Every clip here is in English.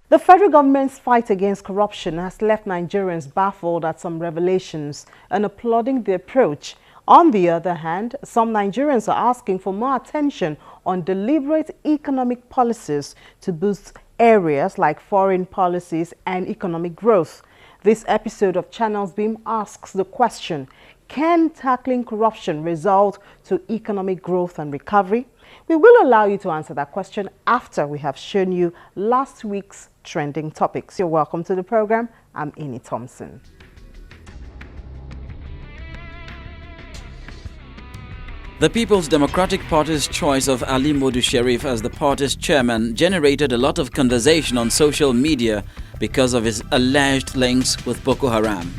The federal government's fight against corruption has left Nigerians baffled at some revelations and applauding the approach. On the other hand, some Nigerians are asking for more attention on deliberate economic policies to boost areas like foreign policies and economic growth. This episode of Channels Beam asks the question, can tackling corruption result to economic growth and recovery? We will allow you to answer that question after we have shown you last week's trending topics. You're welcome to the program. I'm Amy Thompson. The People's Democratic Party's choice of Ali Modu Sharif as the party's chairman generated a lot of conversation on social media because of his alleged links with Boko Haram.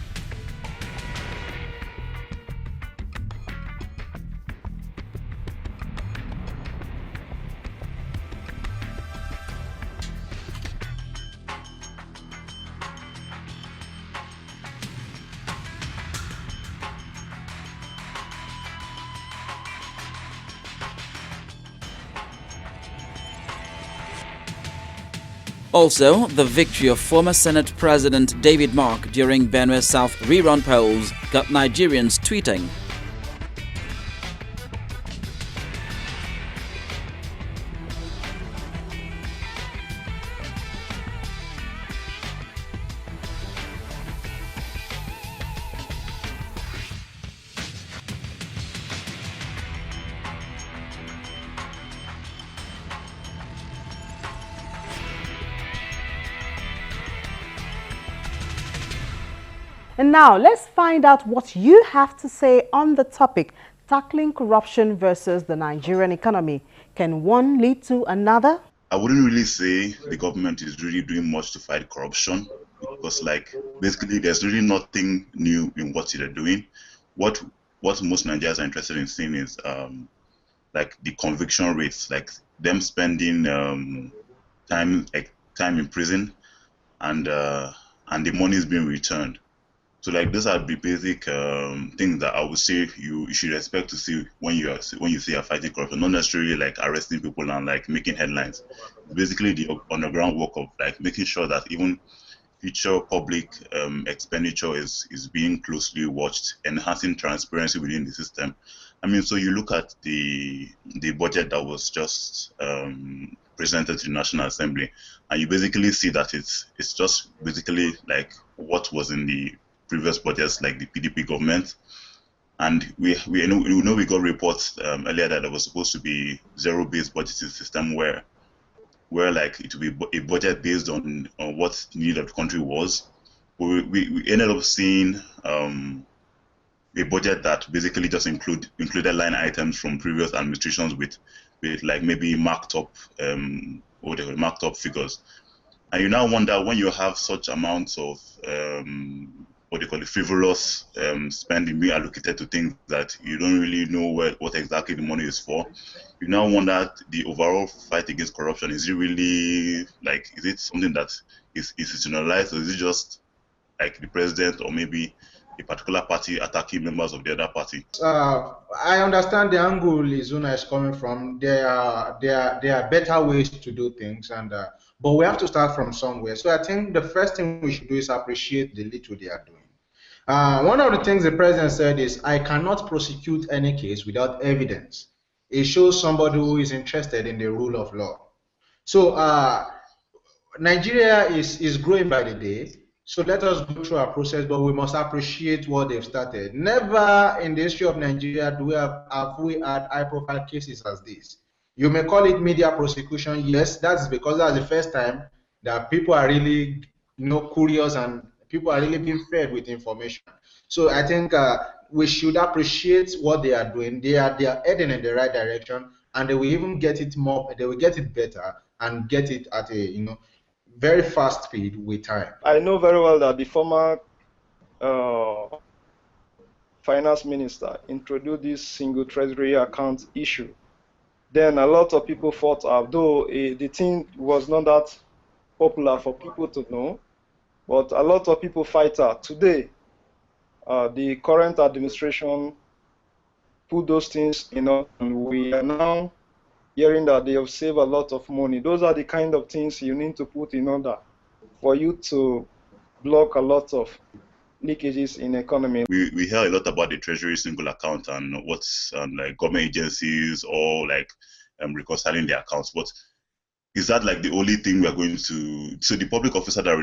Also, the victory of former Senate President David Mark during Benue South rerun polls got Nigerians tweeting. And now let's find out what you have to say on the topic, tackling corruption versus the Nigerian economy. Can one lead to another? I wouldn't really say the government is really doing much to fight corruption because, basically there's really nothing new in what they're doing. What most Nigerians are interested in seeing is the conviction rates, like them spending time in prison, and the money is being returned. So those are the basic things that I would say you should expect to see when you see you're fighting corruption, not necessarily arresting people and making headlines. Basically the underground work of making sure that even future public expenditure is being closely watched, enhancing transparency within the system. I mean, so you look at the budget that was just presented to the National Assembly, and you basically see that it's just basically what was in the previous budgets, like the PDP government. And we know we got reports earlier that there was supposed to be zero-based budgeting system where it would be a budget based on what the need of the country was. But we ended up seeing a budget that basically just included line items from previous administrations with maybe marked up marked up figures. And you now wonder, when you have such amounts of frivolous spending being allocated to things that you don't really know what exactly the money is for, you now wonder the overall fight against corruption. Is it really is it something that is institutionalized, or is it just the president or maybe a particular party attacking members of the other party? I understand the angle Izuna is coming from. There are better ways to do things, but we have to start from somewhere. So I think the first thing we should do is appreciate the little they are doing. One of the things the president said is, I cannot prosecute any case without evidence. It shows somebody who is interested in the rule of law. So Nigeria is growing by the day. So let us go through our process, but we must appreciate what they've started. Never in the history of Nigeria have we had high-profile cases as this. You may call it media prosecution. Yes, that's because that's the first time that people are really curious and people are really being fed with information. So I think we should appreciate what they are doing. They are heading in the right direction, and they will even get it more. They will get it better and get it at a very fast speed with time. I know very well that the former finance minister introduced this single treasury account issue. Then a lot of people thought, though the thing was not that popular for people to know, but a lot of people fight her. Today, the current administration put those things in, and we are now hearing that they have saved a lot of money. Those are the kind of things you need to put in order for you to block a lot of leakages in the economy. We hear a lot about the Treasury single account and what's like government agencies or like reconciling their accounts, but is that like the only thing we are going to? So the public officer that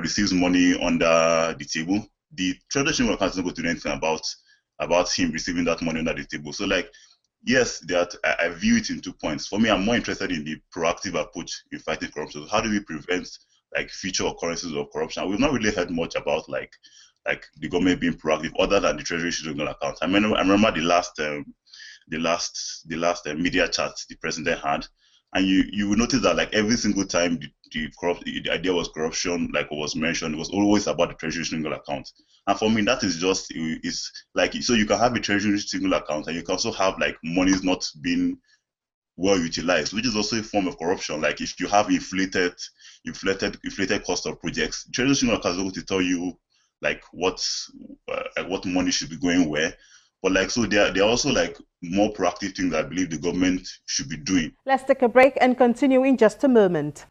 receives money under the table, the Treasury single account doesn't go to do anything about him receiving that money under the table. So like, yes, that I view it in 2 points. For me, I'm more interested in the proactive approach in fighting corruption. How do we prevent like future occurrences of corruption? We've not really heard much about like the government being proactive other than the Treasury single account. I remember the last media chat the president had, and you will notice that like every single time the idea was corruption, like was mentioned, it was always about the Treasury single account. And for me, that is just, it's like, so you can have a Treasury single account and you can also have like monies not being well utilized, which is also a form of corruption. Like if you have inflated cost of projects, Treasury single account is going to tell you like what money should be going where. But like, so there are also like more proactive things that I believe the government should be doing. Let's take a break and continue in just a moment.